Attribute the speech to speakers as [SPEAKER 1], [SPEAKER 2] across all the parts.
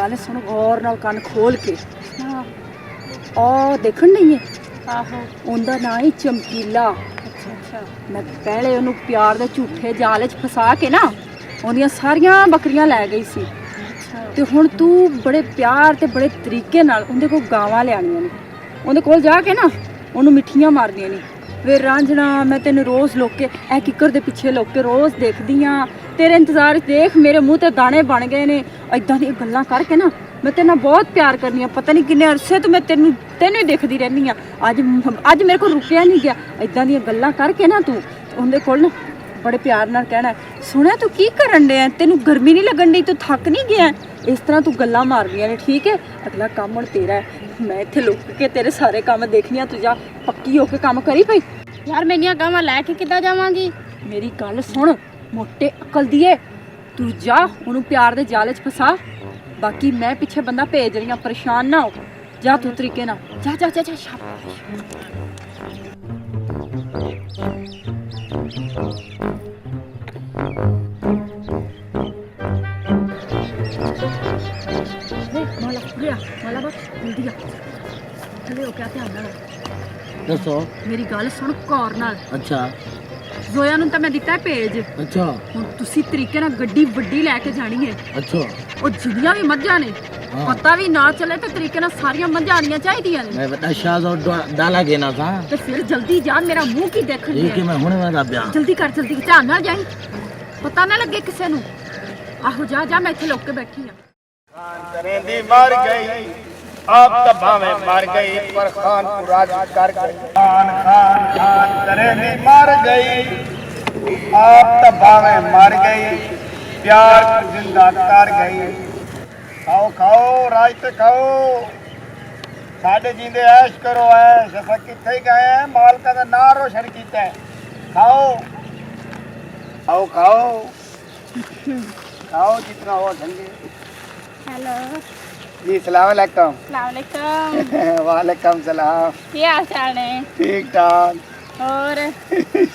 [SPEAKER 1] गल सुन गौर नाल कान खोल के। आ देखन नहीं है
[SPEAKER 2] आहो
[SPEAKER 1] उनदा नाम ही चमकीला।
[SPEAKER 2] अच्छा अच्छा
[SPEAKER 1] मैं पहले उन्होंने प्यार दे झूठे जाल च फसा के ना उन्दियां सारियां बकरियां लै गई सी ते हुण तू बड़े प्यार ते बड़े तरीके नाल उंदे कोल गावां लियाणियां ने उंदे कोल जाके ना उन्होंने मिठियां मारदियां ने वे रांझना मैं तेन रोज़ लोके ऐ किकर दे पिछे लोके रोज़ देखदी हाँ तेरे इंतजार देख मेरे मुँह ते दाने बन गए ने इदां दी गल्लां करके ना मैं तेरे नाल बहुत प्यार करनी हाँ पता नहीं किन्ने अरसे तो मैं तेनू ही देखदी रहनी हाँ अज मेरे को रुकिया नहीं गया इदां दी गल्लां करके ना तू उंदे कोल ना बड़े प्यार नाल कहना सुनिया तू की करन डया तेनू गर्मी नहीं लगन डी तू थक नहीं गया इस तरह तू गल्लां मारदियां ने ठीक है अगला काम हुण तेरा है मैं इत्थे लुक के तेरे सारे काम देखनी तू जा पक्की होके काम करी पई
[SPEAKER 2] यार मेरियां गावां लैके किद्दां जावांगी
[SPEAKER 1] मेरी गल सुन मोटे अकल दिए तू जा उन्होंने प्यार दे जाल च फसा बाकी मैं पिछे बंदा भेज रही हूं परेशान ना हो जा तू तरीके ना जा जा जा, जा शाबाश माला बस जल्दी आ चले हो क्या ध्यान नाल
[SPEAKER 3] दसो
[SPEAKER 1] मेरी गल सुन कौर नाल
[SPEAKER 3] अच्छा
[SPEAKER 1] जोया नूं तां मैं दित्ता है भेज
[SPEAKER 3] अच्छा
[SPEAKER 1] हुण तुसी तरीके नाल गड्डी वड्डी लैके जानी है
[SPEAKER 3] अच्छा
[SPEAKER 1] ਉਹ ਜਿੰਨੀਆਂ ਵੀ ਮੱਝਾਂ ਨੇ ਪਤਾ ਵੀ ਨਾ ਚੱਲੇ ਤੇ ਤਰੀਕੇ ਨਾਲ ਸਾਰੀਆਂ ਮੱਝਾਂ ਆਣੀਆਂ ਚਾਹੀਦੀਆਂ ਨੇ
[SPEAKER 3] मैं बता शाह डाला देना था
[SPEAKER 1] ਤੇ ਫਿਰ ਜਲਦੀ ਜਾ ਮੇਰਾ ਮੂੰਹ ਕੀ ਦੇਖਣ
[SPEAKER 3] ये कि मैं हुने वाला ब्याह
[SPEAKER 1] ਜਲਦੀ ਕਰ ਜਲਦੀ ਧਿਆਨ ਨਾਲ ਜਾਈ ਪਤਾ ਨਾ ਲੱਗੇ ਕਿਸੇ ਨੂੰ ਆਹੋ ਜਾ ਜਾ ਮੈਂ ਇੱਥੇ ਲੁੱਕ ਕੇ ਬੈਠੀ ਆ
[SPEAKER 4] खान करेंदी मर गई आप तबाह में मर गई पर खान को राजी कर गई खान खान खान करेंदी मर गई आप तबाह में मर गई प्यार को जिंदा कर गई खाओ खाओ राज ते खाओ साडे जींदे ऐश करो ऐश असां किथे ही गए हैं मालका दा नाम रोशन कीता है खाओ खाओ खाओ खाओ जितना हो ढंगे
[SPEAKER 2] हेलो
[SPEAKER 4] जी सलाम अलैकुम
[SPEAKER 2] अस्सलाम
[SPEAKER 4] वालेकुम सलाम
[SPEAKER 2] क्या हाल चाल है
[SPEAKER 4] ठीक ठाक
[SPEAKER 2] और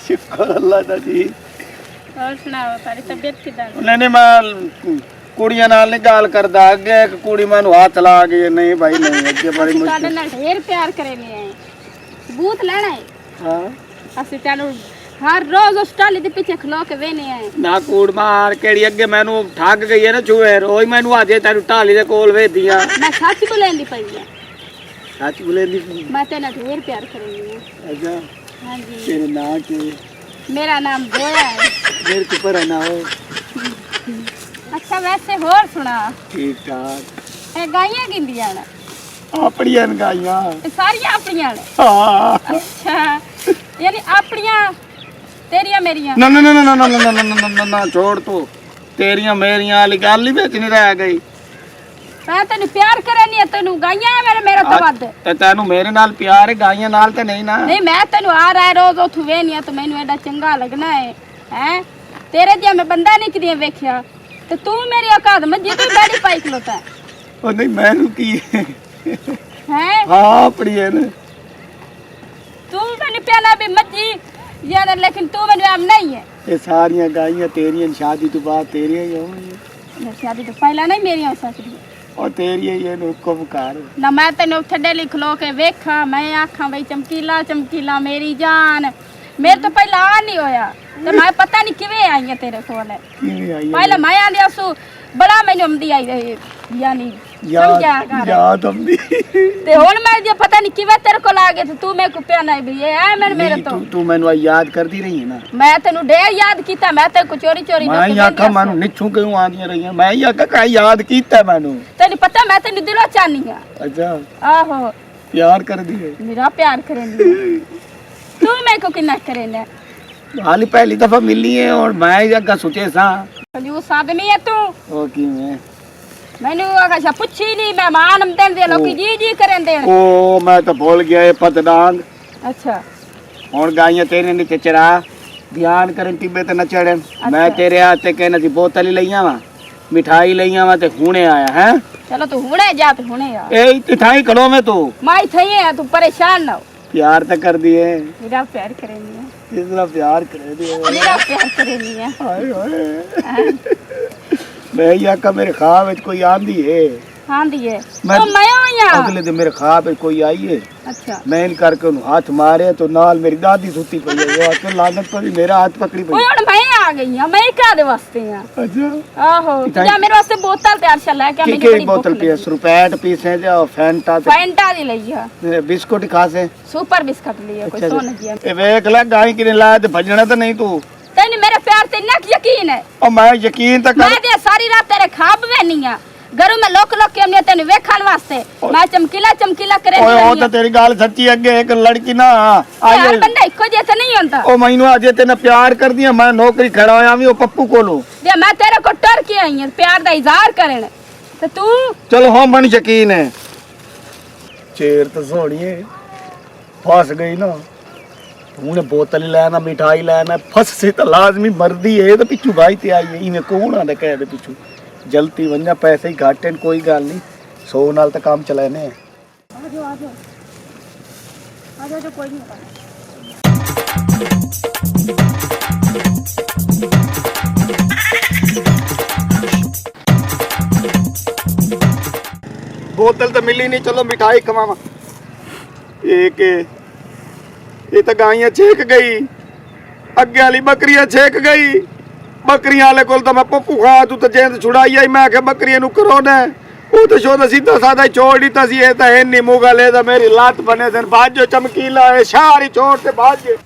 [SPEAKER 4] शुक्र अल्लाह दा जी
[SPEAKER 2] और सुनाओ तारी तबीयत किदां
[SPEAKER 4] नहीं नहीं मैं कुड़ियां नाल नहीं गल करदा अगे एक कुड़ी मैनू हाथ ला गई नहीं भाई नहीं अगे बड़ी
[SPEAKER 2] ताडे
[SPEAKER 4] मुश्किल
[SPEAKER 2] नाल ढेर प्यार करेनी है सबूत लेना है
[SPEAKER 4] हां
[SPEAKER 2] असि तेनू हर रोज उस टाली दे पीछे खलो के वेने आए
[SPEAKER 4] ना कूड़ मार केड़ी अगे मैनू ठग गई है ना चूहे रोज मैनू आजे तेनू ढाली दे कोल वेदियां
[SPEAKER 2] मैं सच बोलेंदी पई है
[SPEAKER 4] सच बोलेंदी
[SPEAKER 2] मैं तेरे नाल ढेर प्यार करेनी है
[SPEAKER 4] अच्छा
[SPEAKER 2] हां जी
[SPEAKER 4] तेरे नाम की
[SPEAKER 2] मेरा नाम जोया है
[SPEAKER 4] मेरे को पर ना हो
[SPEAKER 2] अच्छा वैसे होर सुना
[SPEAKER 4] ठीक ठाक
[SPEAKER 2] ए गाइयां किंदियां ने
[SPEAKER 4] अपड़ियां गाइयां
[SPEAKER 2] ए सारियां अपनियां ने
[SPEAKER 4] हां
[SPEAKER 2] अच्छा यानी अपनियां तेरियां मेरियां
[SPEAKER 4] ना ना ना ना ना ना ना ना ना ना ना छोड़ तू तेरियां मेरियां वाली गल ही बिच नहीं रह गई
[SPEAKER 2] मैं तेन प्यार करनी है तेन गाइयां मेरे तो वध
[SPEAKER 4] ते तेनू मेरे नाल प्यार है गाइयां नाल ते नहीं ना
[SPEAKER 2] नहीं मैं तेन आ रहा है रोज उथू वेनी तो मैनू एडा चंगा लगना है हैं तेरे जिहा मैं बंदा नहीं कदी वेख्या ते तू मेरी औकात मजी तू बैठी पाई खलोता है
[SPEAKER 4] ओ नहीं मैनू की
[SPEAKER 2] हैं
[SPEAKER 4] हां अपनी है ना
[SPEAKER 2] तू मैंने प्याला भी मजी यार लेकिन तू मैंने आम नहीं है
[SPEAKER 4] ये सारियां गाइयां तेरियां शादी तो बाद तेरियां ही होंगी
[SPEAKER 2] शादी तो पहला नहीं मेरी हो सकती
[SPEAKER 4] और तेरियां ही है हुक्म कर
[SPEAKER 2] ना मैं तेन उत्थे डेली खलो के वेखा मैं आखा बई चमकीला चमकीला मेरी जान मेरे तो पहला आ नहीं होया ते मैं पता नहीं किवें आई है तेरे कोल
[SPEAKER 4] किवें आई
[SPEAKER 2] पहले मैं आंदी असू बड़ा मैनू आंदी आई रही यानी
[SPEAKER 4] याद आंदी
[SPEAKER 2] ते हुण मैं जे पता नहीं किवें तेरे कोल आ गए तू मेरे को प्या नहीं भी है मेरे तो
[SPEAKER 4] तू मैनू याद करदी रही है ना
[SPEAKER 2] मैं तेनू ढेर याद कीता मैं तेरे को चोरी चोरी
[SPEAKER 4] मैं आखा मैनू निछू क्यों आंदियां रही मैं आखा का याद कीता मैनू
[SPEAKER 2] तेन पता मैं तेनू दिलों चाहनी हां
[SPEAKER 4] अच्छा
[SPEAKER 2] आहो
[SPEAKER 4] प्यार कर दी है
[SPEAKER 2] मेरा प्यार करेंदी तू मेरे को कितना करेना
[SPEAKER 4] हाली पहली दफा मिली है और मैं जगह सोचे सा
[SPEAKER 2] कंजूस आदमी है तू
[SPEAKER 4] ओ की मैं
[SPEAKER 2] मैनू आखा पुछी नहीं मेहमान आमदन दे लोग जी जी करें दे
[SPEAKER 4] ओ मैं तो भूल गया ये पतडांग
[SPEAKER 2] अच्छा
[SPEAKER 4] हुन गाइयां तेरे ने चरा ध्यान करन टिब्बे ते न चढ़न मैं तेरे हाथ ते कहना सी बोतल ही लईया वा मिठाई लईया वा ते हुणे आया है
[SPEAKER 2] चलो तू हुणे जा ते हुणे आ
[SPEAKER 4] ए इथाई खड़ो में तू
[SPEAKER 2] माई थई है तू परेशान ना हो
[SPEAKER 4] प्यार तो कर दिए
[SPEAKER 2] मेरा प्यार करेनी है
[SPEAKER 4] कितना प्यार कर दिए
[SPEAKER 2] मेरा प्यार करेनी है
[SPEAKER 4] हाय हाय मैं या का मेरे ख्वाब में कोई आंदी है
[SPEAKER 2] हाँ दिए
[SPEAKER 4] मैं-
[SPEAKER 2] तो मैं आया
[SPEAKER 4] अगले दिन मेरे ख्वाब में कोई आई है,
[SPEAKER 2] अच्छा
[SPEAKER 4] मैं इन करके उन्हें हाथ मारे तो नाल मेरी दादी सुती पई है, वो आके लागत पर मेरा हाथ पकड़ी
[SPEAKER 2] ओए
[SPEAKER 4] पई।
[SPEAKER 2] हुण मैं आ गई हां, मैं कादे वास्ते हां?
[SPEAKER 4] अच्छा
[SPEAKER 2] आहो जा मेरे वास्ते बोतल तैयार चला क्या
[SPEAKER 4] की
[SPEAKER 2] मेरी
[SPEAKER 4] बोतल पिए? रुपैट पीसे जो फैंटा ते
[SPEAKER 2] फैंटा दी लई है
[SPEAKER 4] बिस्कुट खासे।
[SPEAKER 2] सुपर बिस्कुट लिए कोई
[SPEAKER 4] अच्छा
[SPEAKER 2] सोन दिया
[SPEAKER 4] ए वेख ले गाई किने लाया ते भजना तो नहीं तू।
[SPEAKER 2] तैਨੂੰ मेरे प्यार ते इतना यकीन है?
[SPEAKER 4] ओ मैं यकीन तो
[SPEAKER 2] मैं
[SPEAKER 4] कर।
[SPEAKER 2] ते सारी रात तेरे ख्वाब में नहीं आ घरों में लोक लोक के हमने तेन वेखण वास्ते मैं चमकीला करे
[SPEAKER 4] ओए ओ तो तेरी गल सच्ची अगे एक लड़की ना
[SPEAKER 2] हर
[SPEAKER 4] आई
[SPEAKER 2] बंदा इको जैसा नहीं होता
[SPEAKER 4] ओ मैनू अजे तेने प्यार कर दिया, मैं नौकरी खड़ा होया भी ओ पप्पू कोलो।
[SPEAKER 2] दे मैं तेरे को डर के आई हूं प्यार दा इजहार करन ते तू
[SPEAKER 4] चलो हाँ मन यकीन है। चेर तो सोनिए फस गई ना, तूने बोतल लेना मिठाई लेना फस से तो लाजमी मर्दी है तो पिछू भाई ते आई है, इवें कौन आंदे कह दे पिछू जल्दी वन्या पैसे ही घाटे न कोई गल नहीं, 100 नाल तो काम चलाने।
[SPEAKER 2] आजो कोई नहीं
[SPEAKER 4] बोतल तो मिली नहीं, चलो मिठाई खवावा। एक ये तो गाइयां छेक गई, अगे वाली बकरियां छेक गई, बकरियां वाले कोल तो मैं पप्पू खा तू तो जेंद छुड़ाई आई, मैं आखे बकरियां नु करो ना वो तो शो सीधा साधा छोड़ दी सी, ये तो है नहीं मुगल है तो मेरी लात बने थे भाजो चमकीला है शारी छोड़ से भाजे।